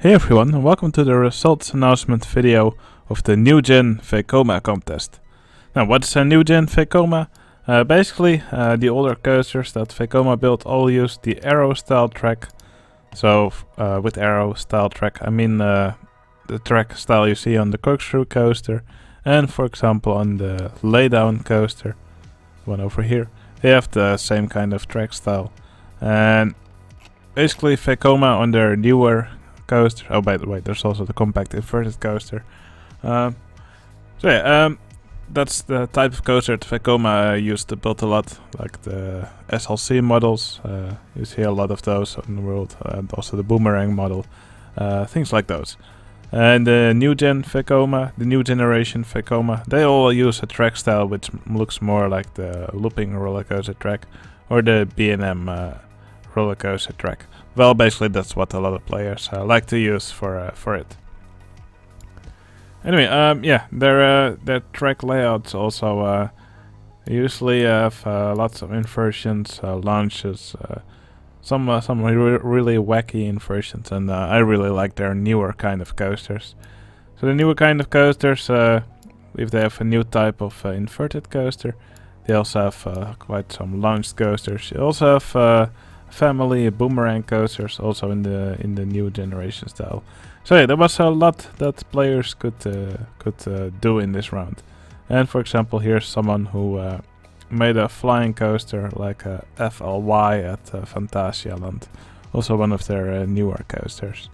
Hey everyone, and welcome to the results announcement video of the new gen Vekoma contest. Now, what's a new gen Vekoma? Basically, the older coasters that Vekoma built all use the arrow style track. So, with arrow style track, I mean the track style you see on the corkscrew coaster, and for example on the laydown coaster, one over here, they have the same kind of track style. And basically, Vekoma on their newer coaster. Oh, by the way, there's also the compact inverted coaster. That's the type of coaster that Vekoma used to build a lot, like the SLC models. You see a lot of those in the world, and also the boomerang model, things like those. And the new gen Vekoma, the new generation Vekoma, they all use a track style which looks more like the looping roller coaster track or the B&M roller coaster track. Well, basically that's what a lot of players like to use for it. Anyway, their track layouts also usually have lots of inversions, launches, some really wacky inversions, and I really like their newer kind of coasters. So the newer kind of coasters, if they have a new type of inverted coaster, they also have quite some launched coasters. They also have family boomerang coasters, also in the new generation style. So yeah, there was a lot that players could do in this round. And for example, here's someone who made a flying coaster like a FLY at Phantasialand, also one of their newer coasters.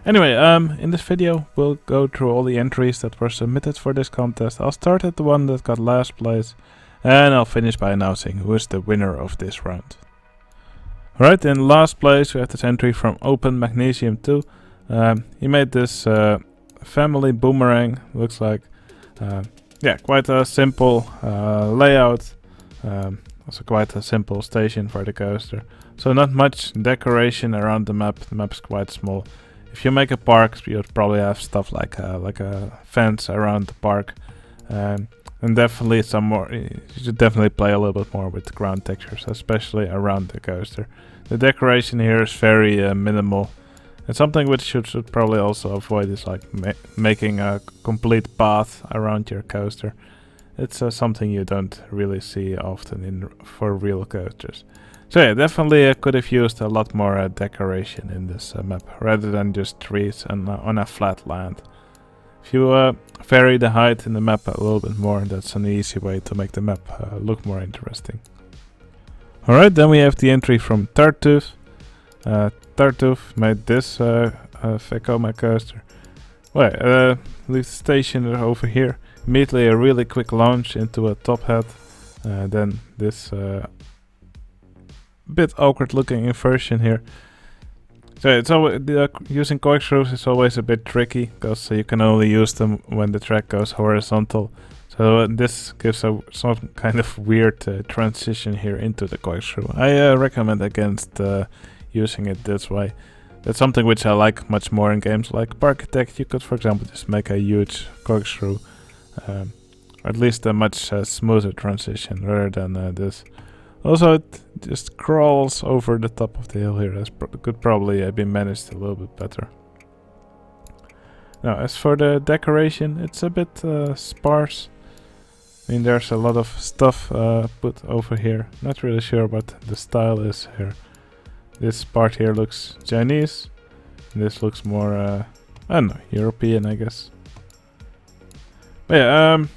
Anyway, in this video we'll go through all the entries that were submitted for this contest. I'll start at the one that got last place, and I'll finish by announcing who is the winner of this round. Alright, in last place we have this entry from Open Magnesium 2. He made this family boomerang. Looks like, quite a simple layout. Also quite a simple station for the coaster. So not much decoration around the map. The map is quite small. If you make a park, you'd probably have stuff like a fence around the park. And definitely some more. You should definitely play a little bit more with the ground textures, especially around the coaster. The decoration here is very minimal, and something which you should probably also avoid is like making a complete path around your coaster. It's something you don't really see often for real coasters. So yeah, definitely could have used a lot more decoration in this map rather than just trees and on a flat land. If you vary the height in the map a little bit more, that's an easy way to make the map look more interesting. Alright, then we have the entry from Tartuffe. Tartuffe made this Vekoma coaster. Well, leave the station over here. Immediately a really quick launch into a top hat. Then this bit awkward looking inversion here. So it's always, using corkscrews is always a bit tricky, because you can only use them when the track goes horizontal. So this gives some kind of weird transition here into the corkscrew. I recommend against using it this way. That's something which I like much more in games like Parkitect. You could, for example, just make a huge corkscrew, or at least a much smoother transition rather than this. Also, it just crawls over the top of the hill here. That could probably be managed a little bit better. Now, as for the decoration, it's a bit sparse. I mean, there's a lot of stuff put over here. Not really sure what the style is here. This part here looks Chinese. This looks more, I don't know, European, I guess. But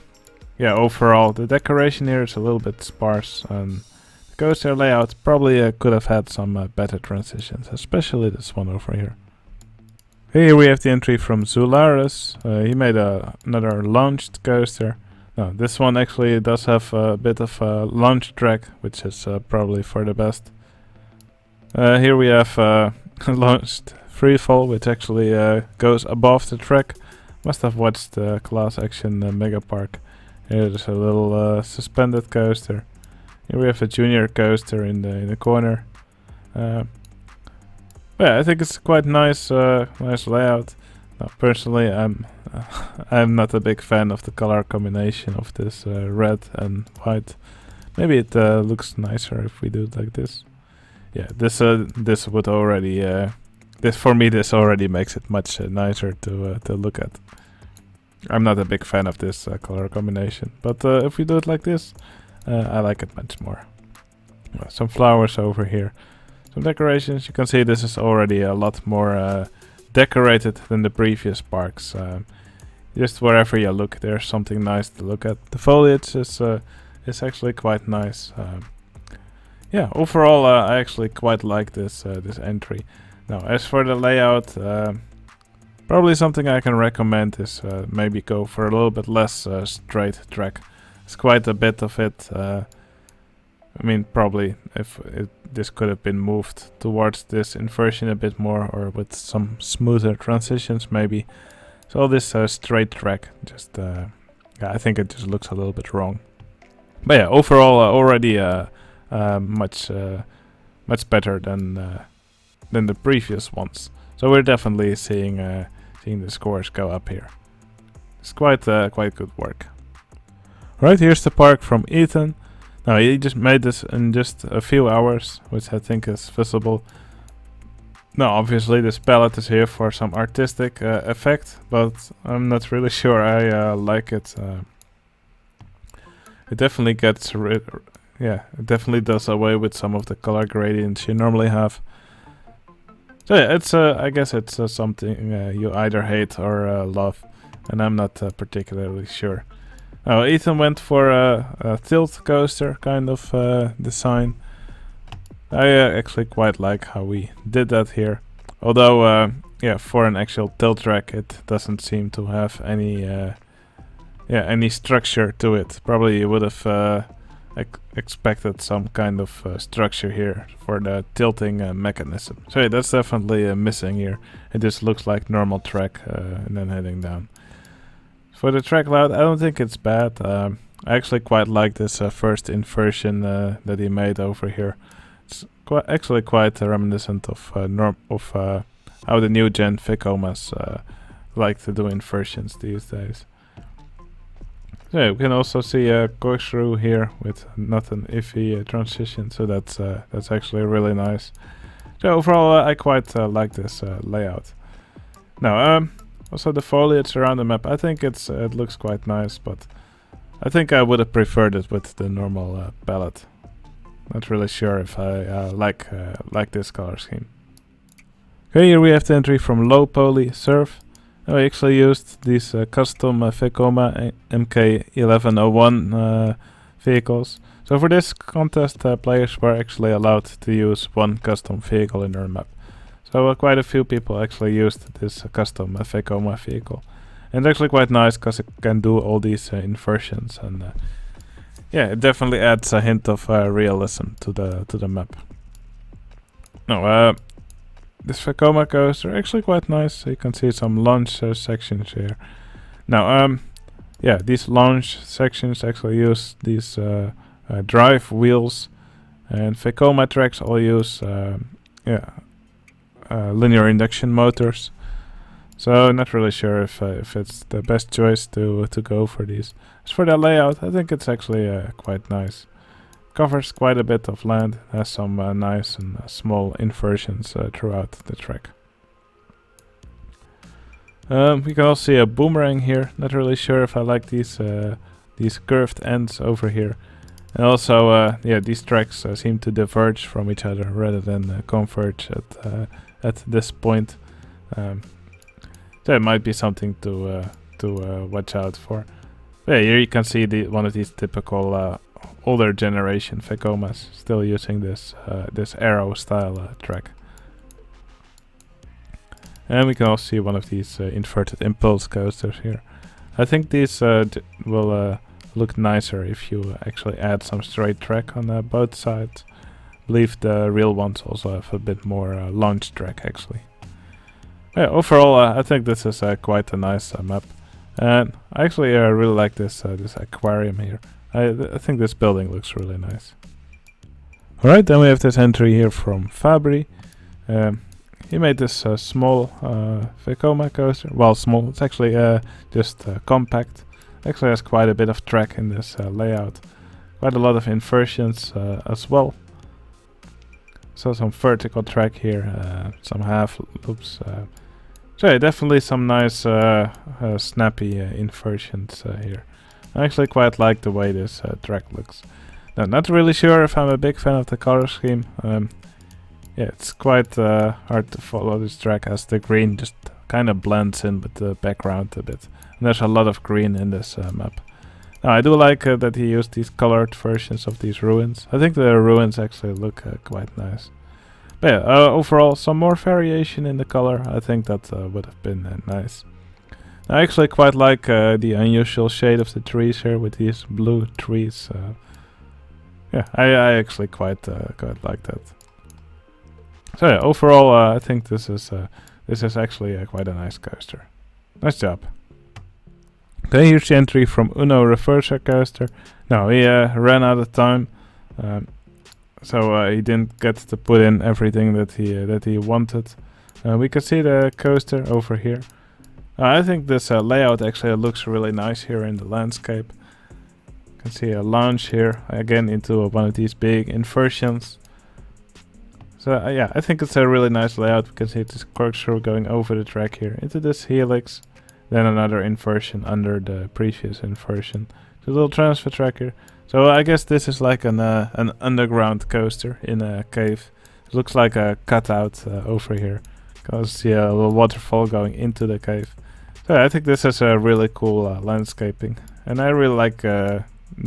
yeah, overall, the decoration here is a little bit sparse. The coaster layout probably could have had some better transitions, especially this one over here. Here we have the entry from Zularis. He made another launched coaster. No, this one actually does have a bit of a launch track, which is probably for the best. Here we have launched freefall, which actually goes above the track. Must have watched Class Action Mega Park. Here's a little suspended coaster. Here we have a junior coaster in the corner. Yeah, I think it's quite nice layout. Now, personally, I'm not a big fan of the color combination of this red and white. Maybe it looks nicer if we do it like this. Yeah, this would already this for me, this already makes it much nicer to look at. I'm not a big fan of this color combination, but if we do it like this, I like it much more. Some flowers over here, some decorations. You can see this is already a lot more decorated than the previous parks. Just wherever you look, there's something nice to look at. The foliage is actually quite nice. Yeah, overall, I actually quite like this this entry. Now, as for the layout, probably something I can recommend is maybe go for a little bit less straight track. It's quite a bit of it. I mean, probably if this could have been moved towards this inversion a bit more, or with some smoother transitions maybe. So all this straight track, just yeah, I think it just looks a little bit wrong. But yeah, overall already much better than the previous ones. So we're definitely seeing the scores go up here. It's quite good work. Right, here's the park from Ethan. Now he just made this in just a few hours, which I think is visible. Now obviously this palette is here for some artistic effect, but I'm not really sure I like it. It definitely gets it definitely does away with some of the color gradients you normally have. So yeah, it's I guess it's something you either hate or love, and I'm not particularly sure. Now Ethan went for a tilt coaster kind of design. I actually quite like how we did that here. Although, yeah, for an actual tilt track, it doesn't seem to have any structure to it. Probably you would have expected some kind of structure here for the tilting mechanism. So yeah, that's definitely missing here. It just looks like normal track and then heading down. For the track layout, I don't think it's bad. I actually quite like this first inversion that he made over here. It's actually quite reminiscent of how the new gen Vekomas like to do inversions these days. So yeah, we can also see a corkscrew here with not an iffy transition, so that's actually really nice. So overall, I quite like this layout. Now, also the foliage around the map, I think it looks quite nice, but I think I would have preferred it with the normal palette. Not really sure if I like this color scheme. Okay, here we have the entry from Low Poly Surf. I actually used these custom Vekoma MK1101 vehicles. So for this contest, players were actually allowed to use one custom vehicle in their map. So quite a few people actually used this custom Vekoma vehicle. And it's actually quite nice because it can do all these inversions, and yeah, it definitely adds a hint of realism to the map. Now, this Vekoma coaster actually quite nice. You can see some launch sections here. Now, yeah, these launch sections actually use these drive wheels, and Vekoma tracks all use linear induction motors. So not really sure if it's the best choice to go for these. As for the layout, I think it's actually quite nice. Covers quite a bit of land, has some nice and small inversions throughout the track. We can also see a boomerang here. Not really sure if I like these curved ends over here. And also, yeah, these tracks seem to diverge from each other rather than converge at this point. So it might be something to watch out for. But yeah, here you can see one of these typical older generation Vekomas still using this arrow style track. And we can also see one of these inverted impulse coasters here. I think these will look nicer if you actually add some straight track on both sides. I believe the real ones also have a bit more launch track actually. Yeah, overall, I think this is quite a nice map, and I actually really like this aquarium here. I think this building looks really nice. Alright, then we have this entry here from Fabri. He made this small Vekoma coaster. Well, small. It's actually just compact. Actually has quite a bit of track in this layout. Quite a lot of inversions as well. So some vertical track here, some half loops. So yeah, definitely some nice snappy inversions here. I actually quite like the way this track looks. Now, not really sure if I'm a big fan of the color scheme. Yeah, it's quite hard to follow this track as the green just kind of blends in with the background a bit. And there's a lot of green in this map. Now, I do like that he used these colored versions of these ruins. I think the ruins actually look quite nice. But yeah, overall, some more variation in the color. I think that would have been nice. I actually quite like the unusual shade of the trees here with these blue trees. Yeah, I actually quite like that. So yeah, overall, I think this is actually quite a nice coaster. Nice job. Okay, here's the entry from Uno Reverser Coaster. Now he ran out of time, so he didn't get to put in everything that he wanted. We can see the coaster over here. I think this layout actually looks really nice here in the landscape. You can see a launch here again into one of these big inversions. So yeah, I think it's a really nice layout. We can see this corkscrew going over the track here into this helix. Then another inversion under the previous inversion. The little transfer track here. So I guess this is like an underground coaster in a cave. It looks like a cutout over here. Because yeah, a little waterfall going into the cave. So I think this is a really cool landscaping. And I really like the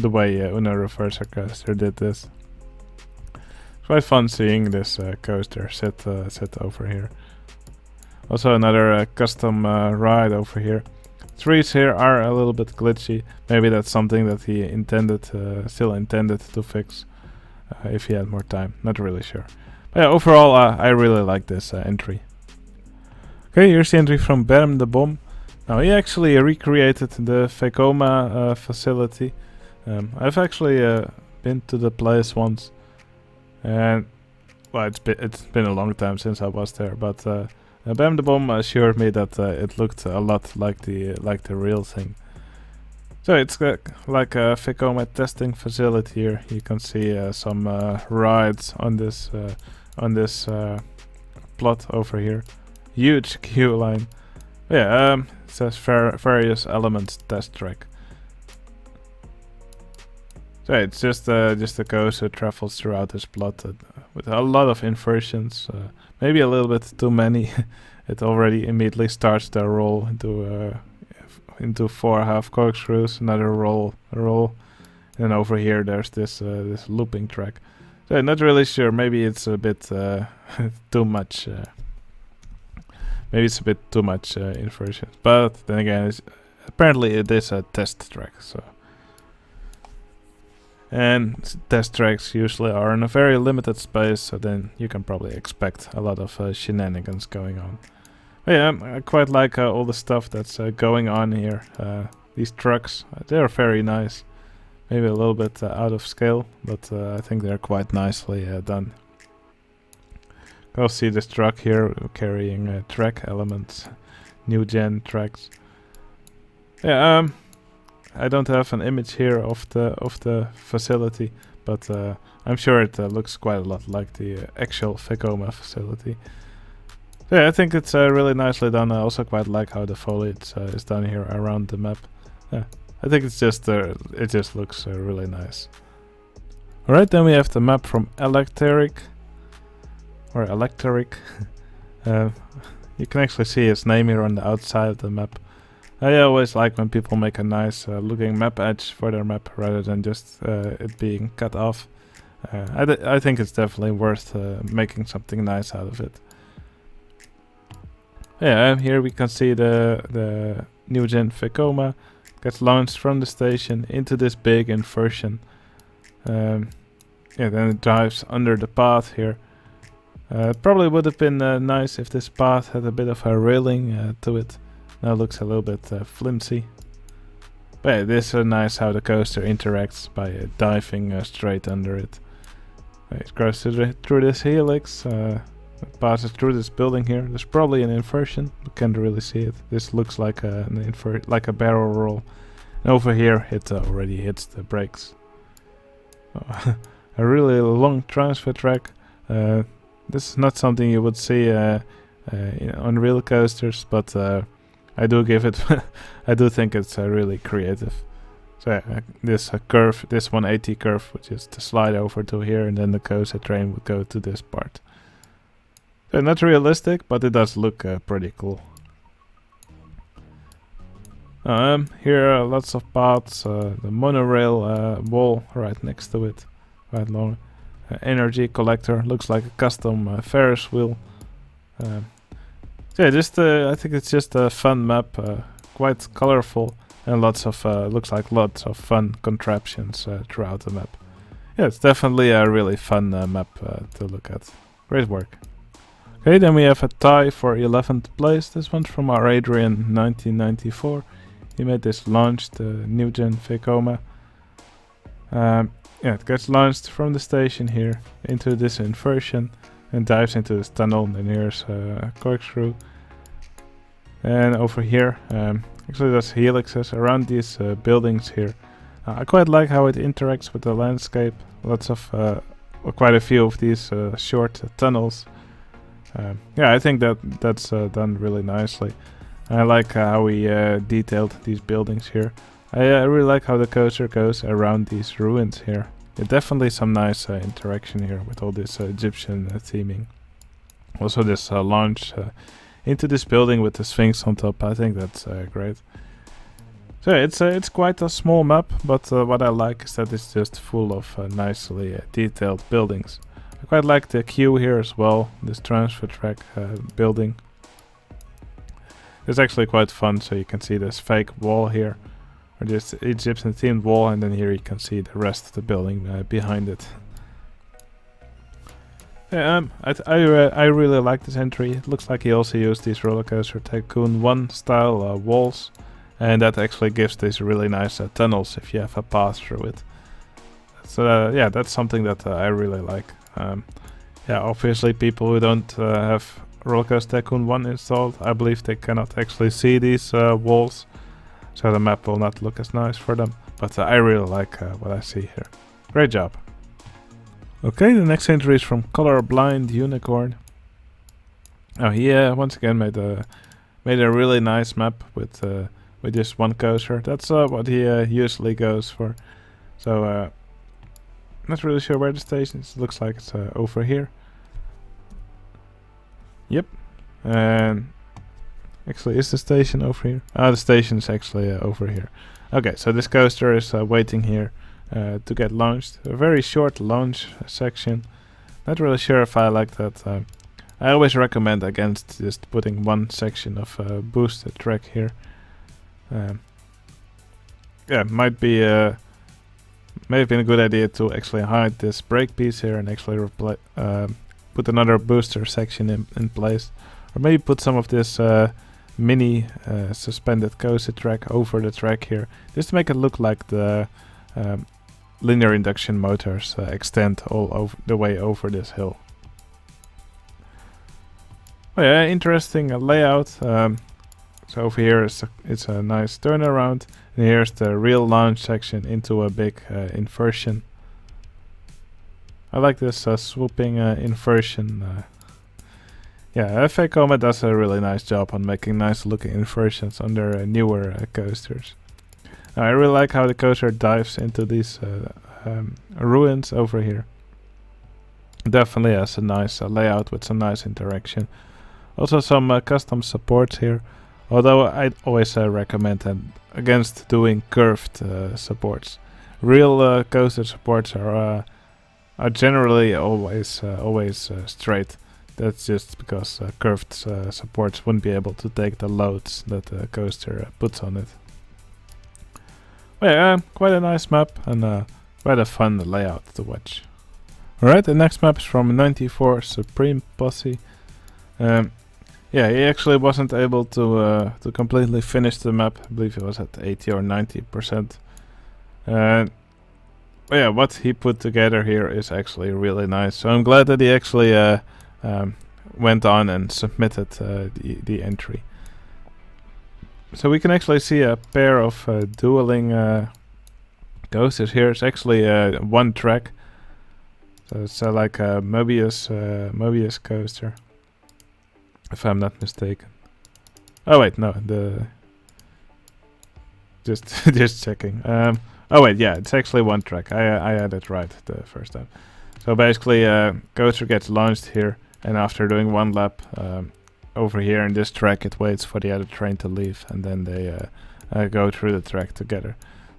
way Uno Reverser Coaster did this. It's quite fun seeing this coaster sit over here. Also another custom ride over here. Trees here are a little bit glitchy. Maybe that's something that he still intended to fix if he had more time. Not really sure. But yeah, overall I really like this entry. Okay, here's the entry from Berm the Bomb. Now he actually recreated the Vekoma facility. I've actually been to the place once, and well, it's been a long time since I was there, but Bam the Bomb assured me that it looked a lot like the real thing. So it's like a Vekoma testing facility here. You can see some rides on this plot over here. Huge queue line. Yeah, it says various elements test track. So it's just a coaster travels throughout this plot with a lot of inversions. Maybe a little bit too many. It already immediately starts the roll into 4 half corkscrews, another roll, and over here there's this looping track. So I'm not really sure. Maybe it's a bit too much. Maybe it's a bit too much inversion. But then again, apparently it is a test track. So. And test tracks usually are in a very limited space, so then you can probably expect a lot of shenanigans going on. But yeah, I quite like all the stuff that's going on here. These trucks, they're very nice. Maybe a little bit out of scale, but I think they're quite nicely done. You'll see this truck here carrying track elements, new gen tracks. Yeah, I don't have an image here of the facility, but I'm sure it looks quite a lot like the actual Vekoma facility. So yeah, I think it's really nicely done. I also quite like how the foliage is done here around the map. Yeah, I think it's just it just looks really nice. Alright, then we have the map from Electric. You can actually see his name here on the outside of the map. I always like when people make a nice looking map edge for their map rather than just it being cut off. I think it's definitely worth making something nice out of it. Yeah, and here we can see the new gen Vekoma gets launched from the station into this big inversion. Yeah, then it drives under the path here. It probably would have been nice if this path had a bit of a railing to it. Now it looks a little bit flimsy. But yeah, this is nice how the coaster interacts by diving straight under it. It goes through this helix, passes through this building here. There's probably an inversion, you can't really see it. This looks like like a barrel roll. And over here it already hits the brakes. A really long transfer track. This is not something you would see on real coasters, but I do give it. I do think it's really creative. So yeah, this curve, this 180 curve, would just slide over to here, and then the coaster train would go to this part. So not realistic, but it does look pretty cool. Here are lots of paths, the monorail wall right next to it, right along. Energy collector, looks like a custom Ferris wheel. So yeah, just I think it's just a fun map, quite colorful, and lots of looks like lots of fun contraptions throughout the map. Yeah, it's definitely a really fun map to look at. Great work. Okay, then we have a tie for 11th place. This one's from our Adrian 1994. He made this launched new gen Vekoma. Yeah, it gets launched from the station here into this inversion and dives into this tunnel. And then here's a corkscrew. And over here, actually there's helixes around these buildings here. I quite like how it interacts with the landscape. Lots of, quite a few of these short tunnels. Yeah, I think that's done really nicely. I like how we detailed these buildings here. I really like how the coaster goes around these ruins here. Yeah, definitely some nice interaction here with all this Egyptian theming. Also this launch into this building with the Sphinx on top. I think that's great. So it's quite a small map, but what I like is that it's just full of nicely detailed buildings. I quite like the queue here as well, this transfer track building. It's actually quite fun, so you can see this fake wall here, or this Egyptian themed wall, and then here you can see the rest of the building behind it. Yeah, I really like this entry. It looks like he also used these Roller Coaster Tycoon 1 style walls, and that actually gives these really nice tunnels if you have a path through it. So yeah, that's something that I really like. Yeah, obviously people who don't have Roller Coaster Tycoon 1 installed, I believe they cannot actually see these walls, so the map will not look as nice for them, but I really like what I see here. Great job. Okay, the next entry is from Colorblind Unicorn. Oh, he once again made a really nice map with just one coaster. That's what he usually goes for. So not really sure where the station is. It looks like it's over here. Yep. And actually, is the station over here? Ah, the station is actually over here. Okay, so this coaster is waiting here to get launched. A very short launch section. Not really sure if I like that. I always recommend against just putting one section of boosted track here. Yeah, might have been a good idea to actually hide this brake piece here and actually put another booster section in place, or maybe put some of this mini suspended coaster track over the track here, just to make it look like the linear induction motors extend all over the way over this hill. Oh yeah, interesting layout. So over here it's a nice turnaround, and here's the real launch section into a big inversion. I like this swooping inversion. Yeah, Vekoma does a really nice job on making nice looking inversions on their newer coasters. I really like how the coaster dives into these ruins over here. Definitely has a nice layout with some nice interaction. Also some custom supports here, although I'd always recommend against doing curved supports. Real coaster supports are generally always straight. That's just because curved supports wouldn't be able to take the loads that the coaster puts on it. Well, yeah, quite a nice map and quite a fun layout to watch. Alright, the next map is from 94 Supreme Posse. Yeah, he actually wasn't able to completely finish the map. I believe he was at 80 or 90%. Yeah, what he put together here is actually really nice. So I'm glad that he actually went on and submitted the entry. So we can actually see a pair of dueling coasters here. It's actually one track. So it's like a Mobius coaster, if I'm not mistaken. Oh wait, no, just checking. Oh wait, yeah, it's actually one track. I had it right the first time. So basically, coaster gets launched here, and after doing one lap over here in this track, it waits for the other train to leave, and then they go through the track together.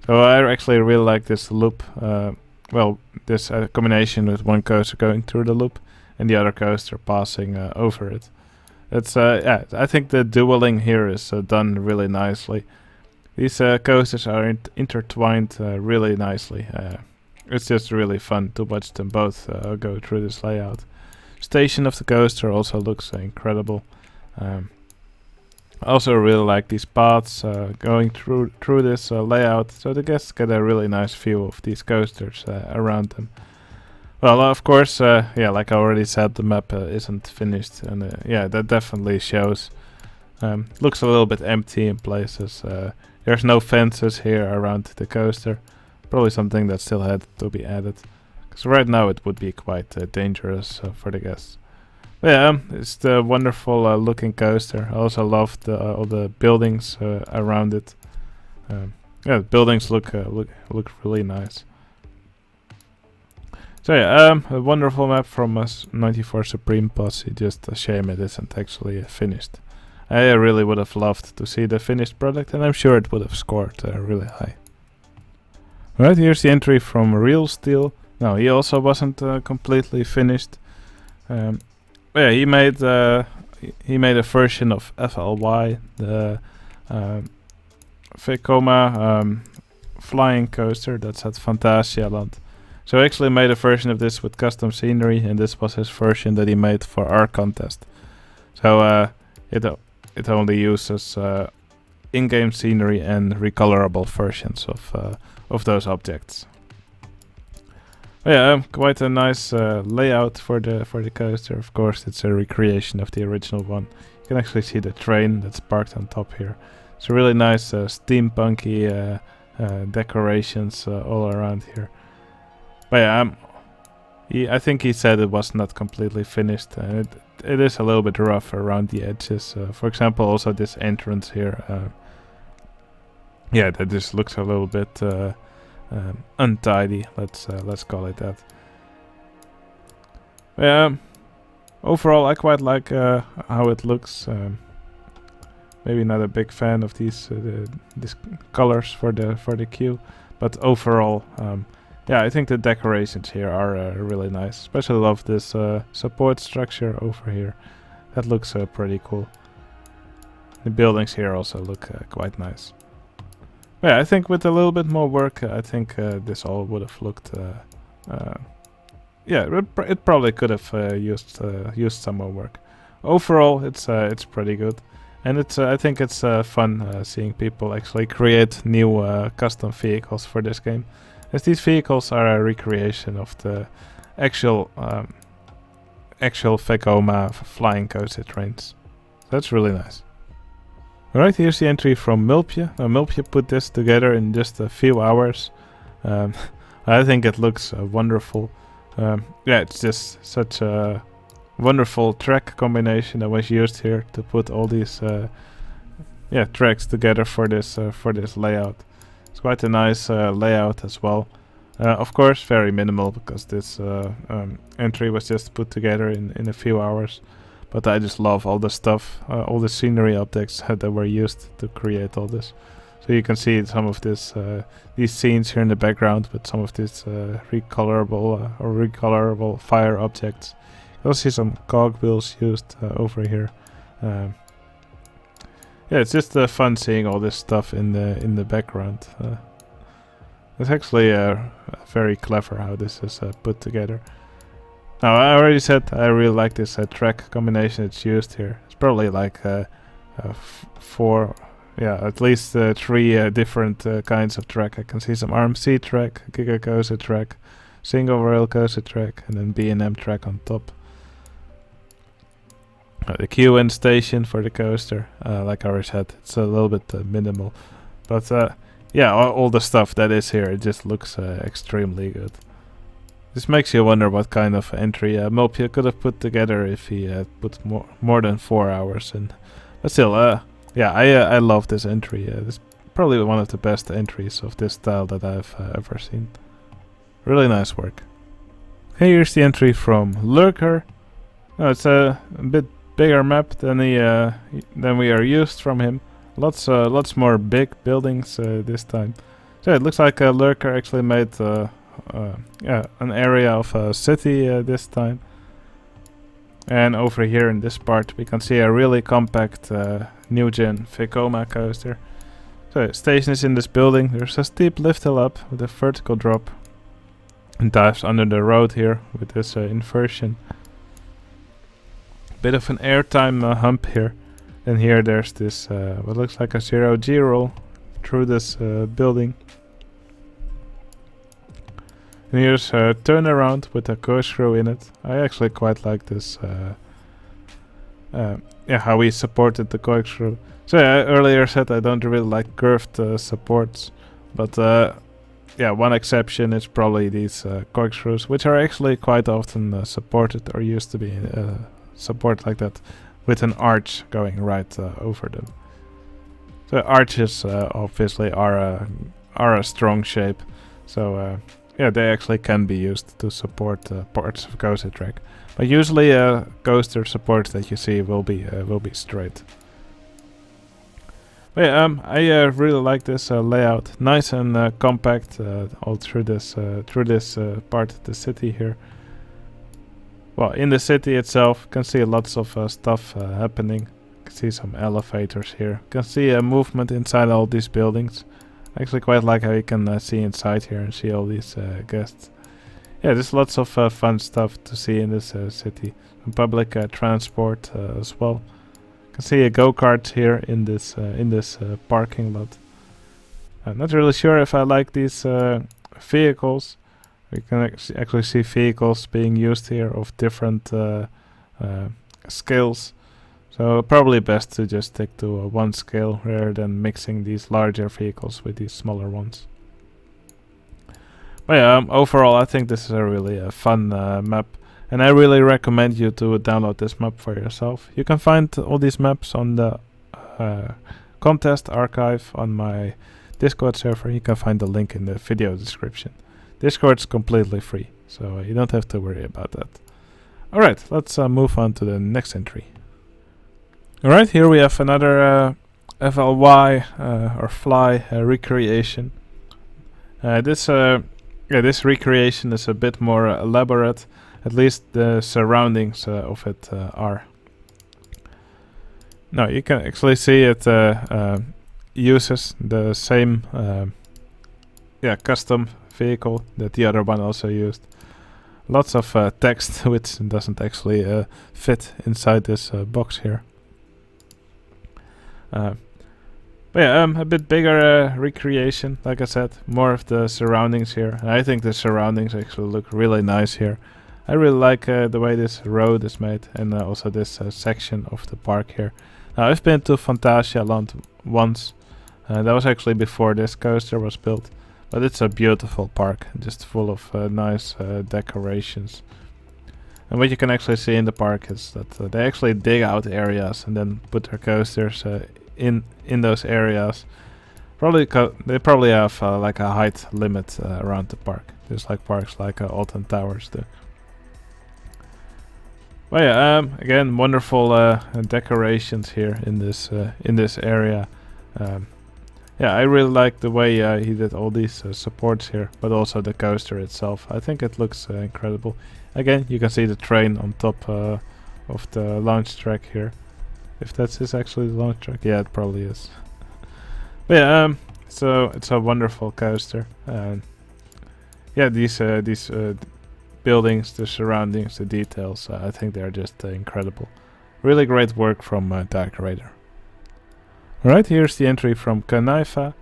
So I actually really like this loop. This combination with one coaster going through the loop and the other coaster passing over it. It's I think the dueling here is done really nicely. These coasters are intertwined really nicely. It's just really fun to watch them both go through this layout. Station of the coaster also looks incredible. I also really like these paths going through this layout, so the guests get a really nice view of these coasters around them. Well, of course, like I already said, the map isn't finished, and that definitely shows. Looks a little bit empty in places. There's no fences here around the coaster. Probably something that still had to be added, because right now it would be quite dangerous for the guests. But yeah, it's the wonderful looking coaster. I also love all the buildings around it. The buildings look really nice. So yeah, a wonderful map from us 94 Supreme Posse. Just a shame it isn't actually finished. I really would have loved to see the finished product, and I'm sure it would have scored really high. Right, here's the entry from Real Steel. No, he also wasn't completely finished. He made a version of FLY, the Vekoma flying coaster that's at Phantasialand. So he actually made a version of this with custom scenery, and this was his version that he made for our contest. So it only uses in-game scenery and recolorable versions of those objects. Quite a nice layout for the coaster. Of course, it's a recreation of the original one. You can actually see the train that's parked on top here. It's a really nice steampunky decorations all around here. But I think he said it was not completely finished, and it is a little bit rough around the edges. For example, also this entrance here. That just looks a little bit untidy. Let's call it that. Overall, I quite like how it looks. Maybe not a big fan of these colors for the queue, but overall, I think the decorations here are really nice. Especially love this support structure over here. That looks pretty cool. The buildings here also look quite nice. I think with a little bit more work, I think this all would have looked. It probably could have used some more work. Overall, it's pretty good, and I think it's fun seeing people actually create new custom vehicles for this game, as these vehicles are a recreation of the actual Vekoma flying coaster trains. That's really nice. Alright, here's the entry from Mulpje. Mulpje put this together in just a few hours. I think it looks wonderful. It's just such a wonderful track combination that was used here to put all these tracks together for this layout. It's quite a nice layout as well. Of course, very minimal, because this entry was just put together in a few hours. But I just love all the stuff, all the scenery objects that were used to create all this. So you can see some of these scenes here in the background with some of these recolorable fire objects. You also see some cogwheels used over here. It's just fun seeing all this stuff in the background. It's actually very clever how this is put together. Now, I already said I really like this track combination that's used here. It's probably like at least 3 different kinds of track. I can see some RMC track, Giga Coaster track, single rail coaster track, and then B&M track on top. The queue-in station for the coaster, like I already said, it's a little bit minimal. But all the stuff that is here, it just looks extremely good. This makes you wonder what kind of entry Mopia could have put together if he put more than 4 hours in. But still, yeah, I love this entry. This is probably one of the best entries of this style that I've ever seen. Really nice work. Here's the entry from Lurker. Oh, it's a bit bigger map than we are used from him. Lots more big buildings this time. So it looks like Lurker actually made an area of a city this time. And over here in this part we can see a really compact new gen Vekoma coaster. So station is in this building. There's a steep lift hill up with a vertical drop. And dives under the road here with this inversion. Bit of an airtime hump here. And here there's this what looks like a 0G roll through this building. And here's a turnaround with a corkscrew in it. I actually quite like this. Yeah, how we supported the corkscrew. So I earlier said I don't really like curved supports, but yeah, one exception is probably these corkscrews, which are actually quite often supported or used to be support like that, with an arch going right over them. So arches obviously are a strong shape, so yeah, they actually can be used to support parts of coaster track. But usually coaster supports that you see will be straight. But yeah, I really like this layout. Nice and compact all through this part of the city here. Well, in the city itself, you can see lots of stuff happening. You can see some elevators here. You can see movement inside all these buildings. I actually quite like how you can see inside here and see all these guests. Yeah, there's lots of fun stuff to see in this city. And public transport as well. You can see a go-kart here in this parking lot. I'm not really sure if I like these vehicles. We can actually see vehicles being used here of different scales. So probably best to just stick to one scale rather than mixing these larger vehicles with these smaller ones. But yeah, overall I think this is a really fun map. And I really recommend you to download this map for yourself. You can find all these maps on the contest archive on my Discord server. You can find the link in the video description. Discord's completely free, so you don't have to worry about that. Alright, let's move on to the next entry. Alright, here we have another FLY or fly recreation. This recreation is a bit more elaborate. At least the surroundings of it are. Now you can actually see it uses the same custom vehicle that the other one also used. Lots of text which doesn't actually fit inside this box here. But yeah, a bit bigger recreation, like I said, more of the surroundings here. And I think the surroundings actually look really nice here. I really like the way this road is made, and also this section of the park here. Now I've been to Fantasia Land once. That was actually before this coaster was built. But it's a beautiful park, just full of nice decorations. And what you can actually see in the park is that they actually dig out areas and then put their coasters in those areas. They probably have like a height limit around the park, just like parks like Alton Towers do. Well, yeah, again, wonderful decorations here in this area. Yeah, I really like the way he did all these supports here, but also the coaster itself. I think it looks incredible. Again, you can see the train on top of the launch track here. If that is actually the launch track, yeah, it probably is. But yeah, so it's a wonderful coaster. Yeah, these buildings, the surroundings, the details, I think they're just incredible. Really great work from Dark Raider. Alright, here's the entry from Kanaifa.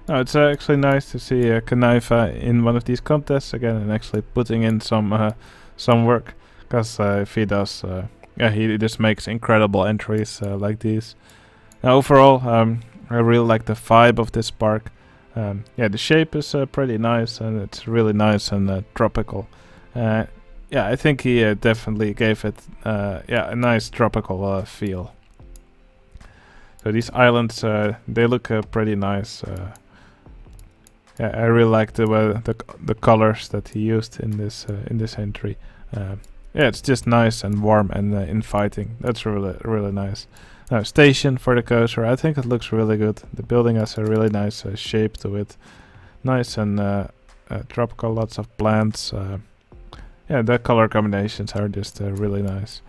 Now it's actually nice to see Kanaifa in one of these contests again and actually putting in some work, because if he does, yeah, he just makes incredible entries like these. Now overall, I really like the vibe of this park. Yeah, the shape is pretty nice, and it's really nice and tropical. Yeah, I think he definitely gave it a nice tropical feel. So these islands, they look pretty nice. Yeah, I really like the colors that he used in this entry. Yeah, it's just nice and warm and inviting. That's really nice. Station for the coaster. I think it looks really good. The building has a really nice shape to it. Nice and tropical. Lots of plants. Yeah, the color combinations are just really nice.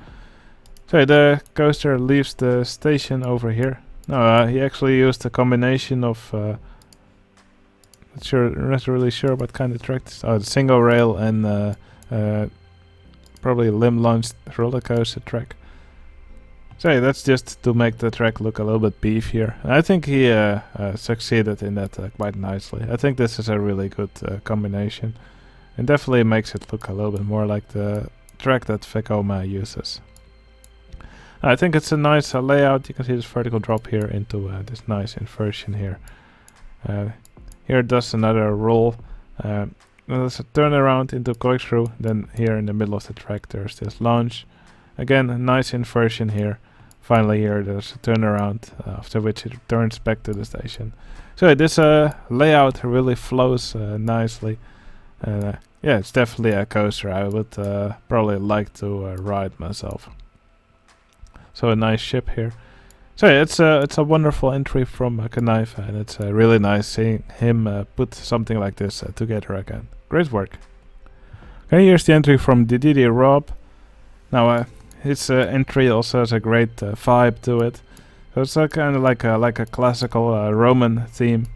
So the coaster leaves the station over here. No, he actually used a combination of not really sure what kind of track this. Oh, the single rail and probably limb launched roller coaster track. So yeah, that's just to make the track look a little bit beefier. And I think he succeeded in that quite nicely. I think this is a really good combination, and definitely makes it look a little bit more like the track that Vekoma uses. I think it's a nice layout. You can see this vertical drop here into this nice inversion here. Here it does another roll. There's a turnaround into corkscrew. Then here in the middle of the track there's this launch. Again, a nice inversion here. Finally here there's a turnaround, after which it turns back to the station. So this layout really flows nicely. Yeah, it's definitely a coaster I would probably like to ride myself. So a nice ship here. So yeah, it's a wonderful entry from Knife, and it's really nice seeing him put something like this together again. Great work. Okay, here's the entry from Dididi Rob. Now his entry also has a great vibe to it. So it's kind of like a classical Roman theme.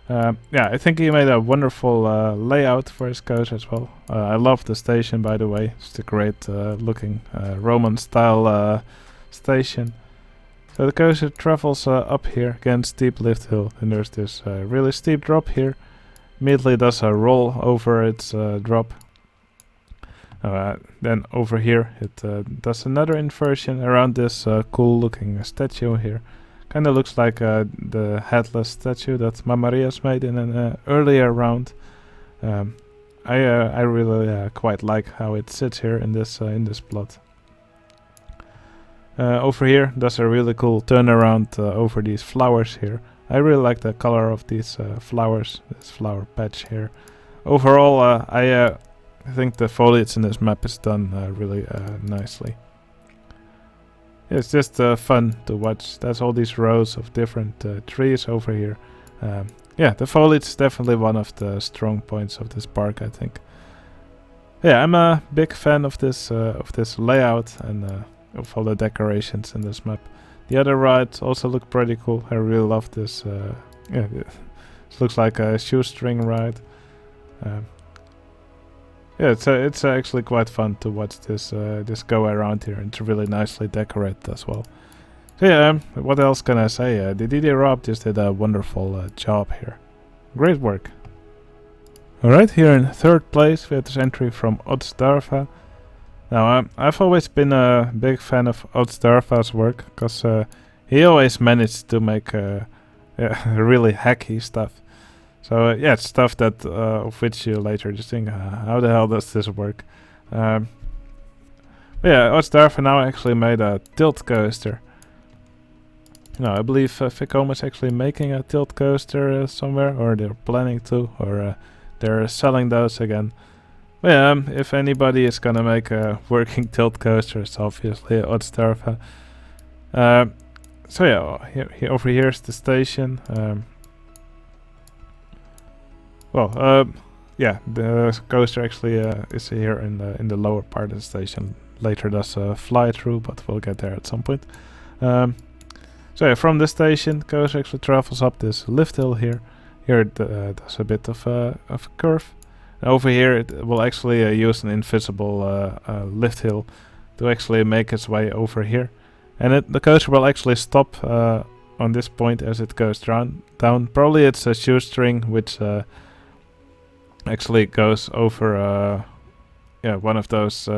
Yeah, I think he made a wonderful layout for his coaster as well. I love the station, by the way. It's a great looking Roman style station. So the coaster travels up here, again steep lift hill, and there's this really steep drop here. Immediately does a roll over its drop. Then over here it does another inversion around this cool looking statue here. Kind of looks like the headless statue that Mamaria's made in an earlier round. I really quite like how it sits here in this plot. Over here does a really cool turnaround over these flowers here. I really like the color of these flowers, this flower patch here. Overall, I think the foliage in this map is done really nicely. It's just fun to watch. There's all these rows of different trees over here. Yeah, the foliage is definitely one of the strong points of this park, I think. Yeah, I'm a big fan of this layout and of all the decorations in this map. The other rides also look pretty cool. I really love this. Yeah, it looks like a shoestring ride. Yeah, it's actually quite fun to watch this go around here. It's really nicely decorated as well. So yeah, what else can I say? The DD Rob just did a wonderful job here. Great work. Alright, here in third place we have this entry from Odsdarva. Now, I've always been a big fan of Odsdarva's work, because he always managed to make really hacky stuff. So yeah, it's stuff that of which you later just think, how the hell does this work? But yeah, Odsdarva now actually made a tilt coaster. No, I believe Vekoma is actually making a tilt coaster somewhere, or they're planning to, or they're selling those again. But yeah, if anybody is gonna make a working tilt coaster, it's obviously Odsdarva. So yeah, over here is the station. Yeah, the coaster actually is here in the lower part of the station. Later does fly through, but we'll get there at some point. So yeah, from the station, coaster actually travels up this lift hill here. Here it does a bit of a curve. And over here it will actually use an invisible lift hill to actually make its way over here. And the coaster will actually stop on this point as it goes down. Probably it's a shoestring which actually goes over one of those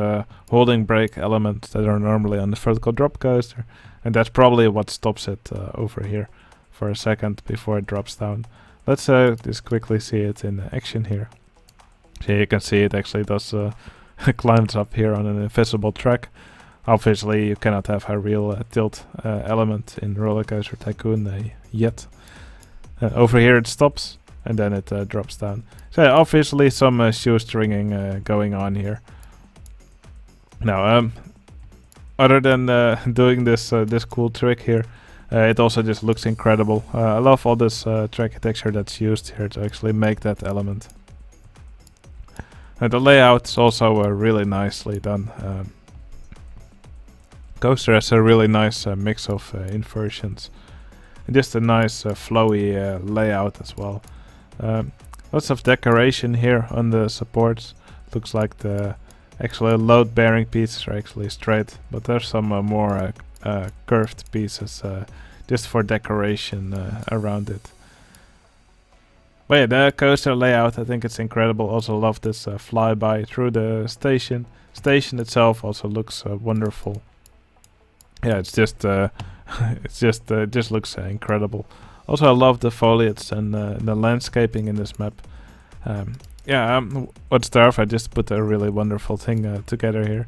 holding brake elements that are normally on the vertical drop coaster, and that's probably what stops it over here for a second before it drops down. Let's just quickly see it in action here. Here you can see it actually does climbs up here on an invisible track. Obviously, you cannot have a real tilt element in Roller Coaster Tycoon yet. Over here it stops and then it drops down. So obviously some shoestringing going on here. Now, other than doing this this cool trick here, it also just looks incredible. I love all this track texture that's used here to actually make that element. The layout's also really nicely done. Coaster has a really nice mix of inversions. And just a nice flowy layout as well. Lots of decoration here on the supports. Looks like the actual load bearing pieces are actually straight, but there's some more curved pieces just for decoration around it. But yeah, the coaster layout, I think it's incredible. Also love this flyby through the station. Station itself also looks wonderful. Yeah, it's just just looks incredible. Also, I love the foliage and the landscaping in this map. What's Darf? I just put a really wonderful thing together here.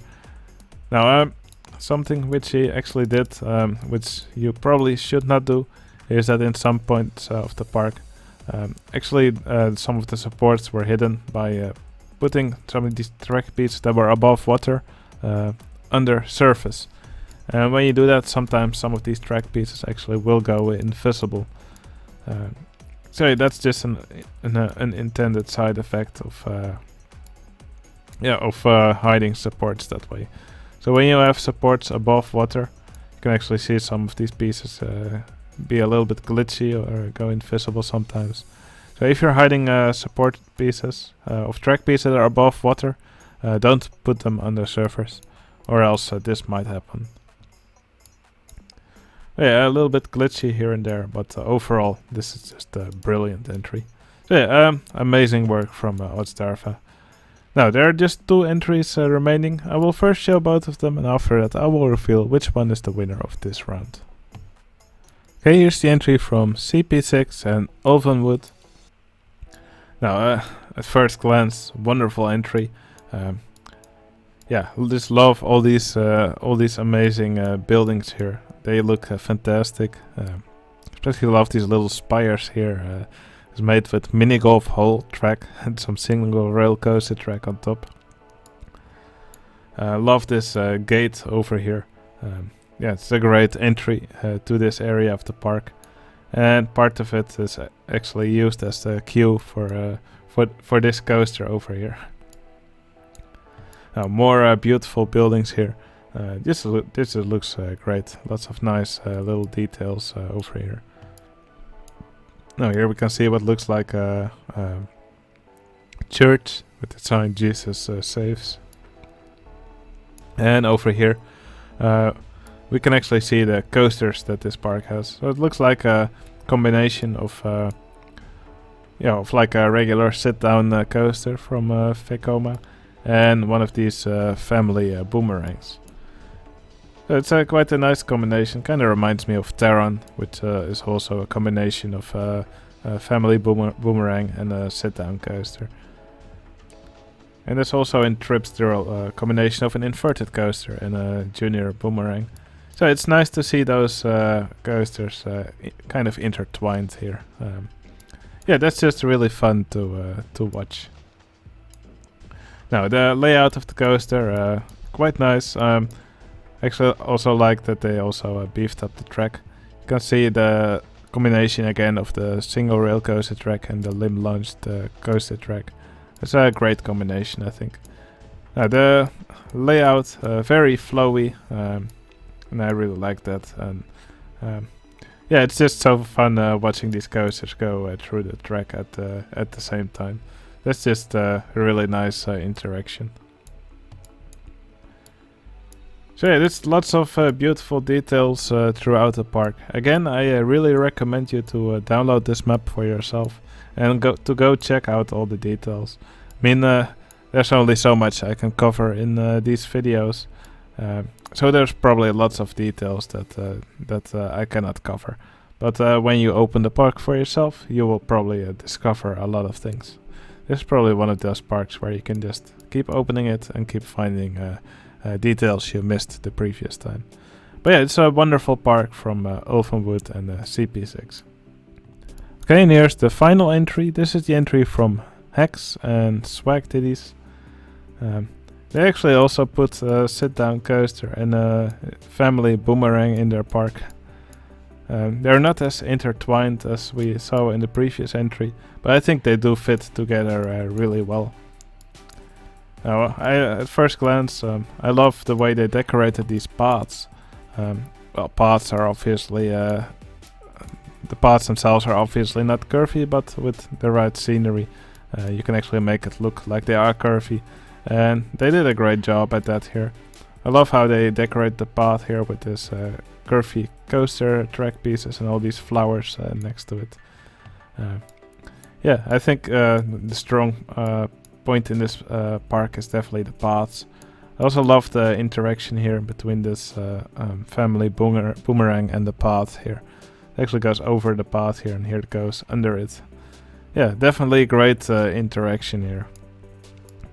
Now, something which he actually did, which you probably should not do, is that in some points of the park, actually some of the supports were hidden by putting some of these track pieces that were above water under surface. And when you do that, sometimes some of these track pieces actually will go invisible. So that's just an intended side effect of hiding supports that way. So when you have supports above water, you can actually see some of these pieces be a little bit glitchy or go invisible sometimes. So if you're hiding support pieces of track pieces that are above water, don't put them under surface, or else this might happen. Yeah, a little bit glitchy here and there, but overall, this is just a brilliant entry. So yeah, amazing work from Oddsdarva. Now, there are just 2 entries remaining. I will first show both of them, and after that I will reveal which one is the winner of this round. Okay, here's the entry from CP6 and Ulvenwood. Now, at first glance, wonderful entry. Yeah, just love all these amazing buildings here. They look fantastic. Especially love these little spires here. It's made with mini golf hole track and some single rail coaster track on top. Love this gate over here. Yeah, it's a great entry to this area of the park, and part of it is actually used as the queue for this coaster over here. More beautiful buildings here. This looks great. Lots of nice little details over here. Now here we can see what looks like a church with the sign Jesus Saves. And over here we can actually see the coasters that this park has. So it looks like a combination of of like a regular sit-down coaster from Vekoma and one of these family boomerangs. So it's quite a nice combination. Kind of reminds me of Terran, which is also a combination of a family boomerang and a sit-down coaster. And there's also in Tripsdrill a combination of an inverted coaster and a junior boomerang. So it's nice to see those coasters kind of intertwined here. Yeah, that's just really fun to watch. Now the layout of the coaster, quite nice. Actually, also like that they also beefed up the track. You can see the combination again of the single rail coaster track and the limb launched coaster track. It's a great combination, I think. The layout very flowy, and I really like that. And yeah, it's just so fun watching these coasters go through the track at the same time. That's just a really nice interaction. So yeah, there's lots of beautiful details throughout the park. Again, I really recommend you to download this map for yourself and go check out all the details. I mean, there's only so much I can cover in these videos, so there's probably lots of details that I cannot cover. But when you open the park for yourself, you will probably discover a lot of things. this is probably one of those parks where you can just keep opening it and keep finding details you missed the previous time. But yeah, it's a wonderful park from Ulvenwood and CP6. Okay, and here's the final entry. This is the entry from Hex and Swag Titties. They actually also put a sit-down coaster and a family boomerang in their park. They're not as intertwined as we saw in the previous entry, but I think they do fit together really well. Now, at first glance, I love the way they decorated these paths. Well, paths are obviously the paths themselves are obviously not curvy, but with the right scenery, you can actually make it look like they are curvy. And they did a great job at that here. I love how they decorate the path here with this curvy coaster track pieces and all these flowers next to it. Yeah, I think the strong point in this park is definitely the paths. I also love the interaction here between this family boomerang and the path here. It actually goes over the path here, and here it goes under it. Yeah, definitely great interaction here.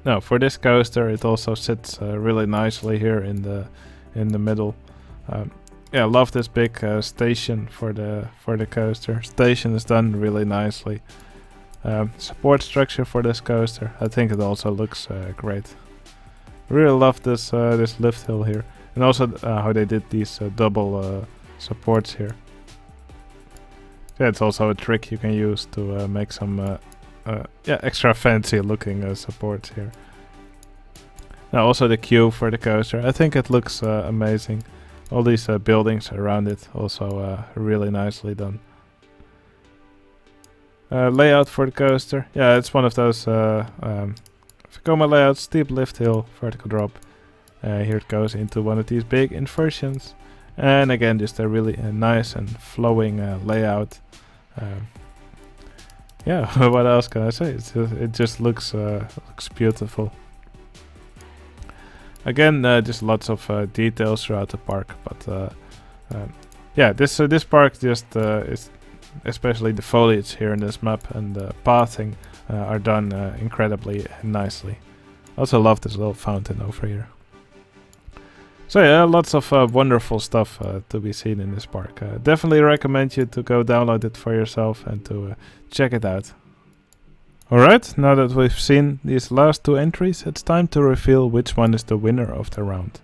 Now, for this coaster, it also sits really nicely here in the middle. Yeah, I love this big station for the coaster. Station is done really nicely. Support structure for this coaster, I think it also looks great. Really love this this lift hill here, and also how they did these double supports here. Yeah, it's also a trick you can use to make some extra fancy looking supports here. Now also the queue for the coaster, I think it looks amazing. All these buildings around it also really nicely done. Layout for the coaster, yeah, it's one of those Vekoma layouts, steep lift hill, vertical drop. Here it goes into one of these big inversions. And again, just a really nice and flowing layout. Yeah, what else can I say? It just looks beautiful. Again, just lots of details throughout the park, but yeah, this park just is, especially the foliage here in this map and the pathing are done incredibly nicely. Also love this little fountain over here. So yeah, lots of wonderful stuff to be seen in this park. Definitely recommend you to go download it for yourself and to check it out. Alright, now that we've seen these last two entries, it's time to reveal which one is the winner of the round.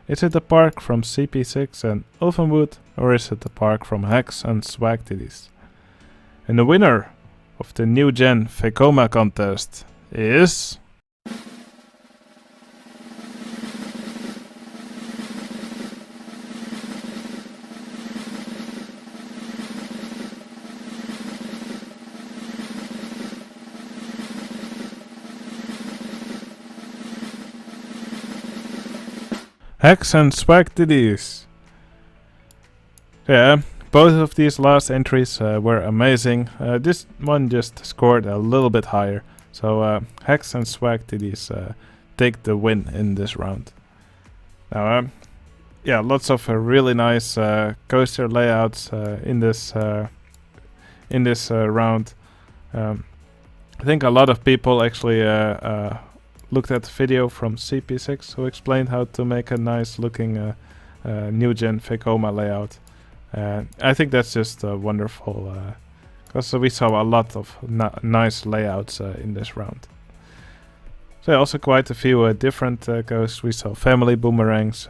Is it the park from CP6 and Ulvenwood, or is it the park from Hex and Swag Titties? And the winner of the New Gen Vekoma contest is... Hex and Swag Titties. Yeah, both of these last entries were amazing. This one just scored a little bit higher. So Hex and Swag Titties take the win in this round. Now, yeah, lots of really nice coaster layouts in this round. I think a lot of people actually looked at the video from CP6 who explained how to make a nice looking new gen Vekoma layout. I think that's just wonderful, because we saw a lot of nice layouts in this round. So also quite a few different coasters. We saw family boomerangs,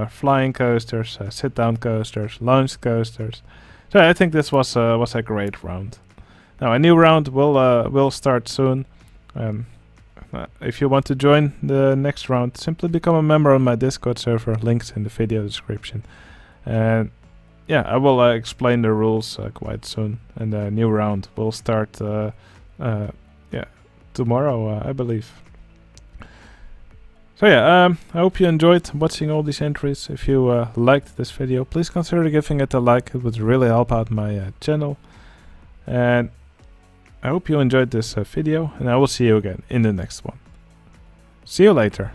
flying coasters, sit-down coasters, launch coasters. So I think this was a great round. Now a new round will start soon. If you want to join the next round, simply become a member on my Discord server, links in the video description. And yeah, I will explain the rules quite soon, and the new round will start tomorrow, I believe. So yeah, I hope you enjoyed watching all these entries. If you liked this video, please consider giving it a like, it would really help out my channel. And I hope you enjoyed this video, and I will see you again in the next one. See you later.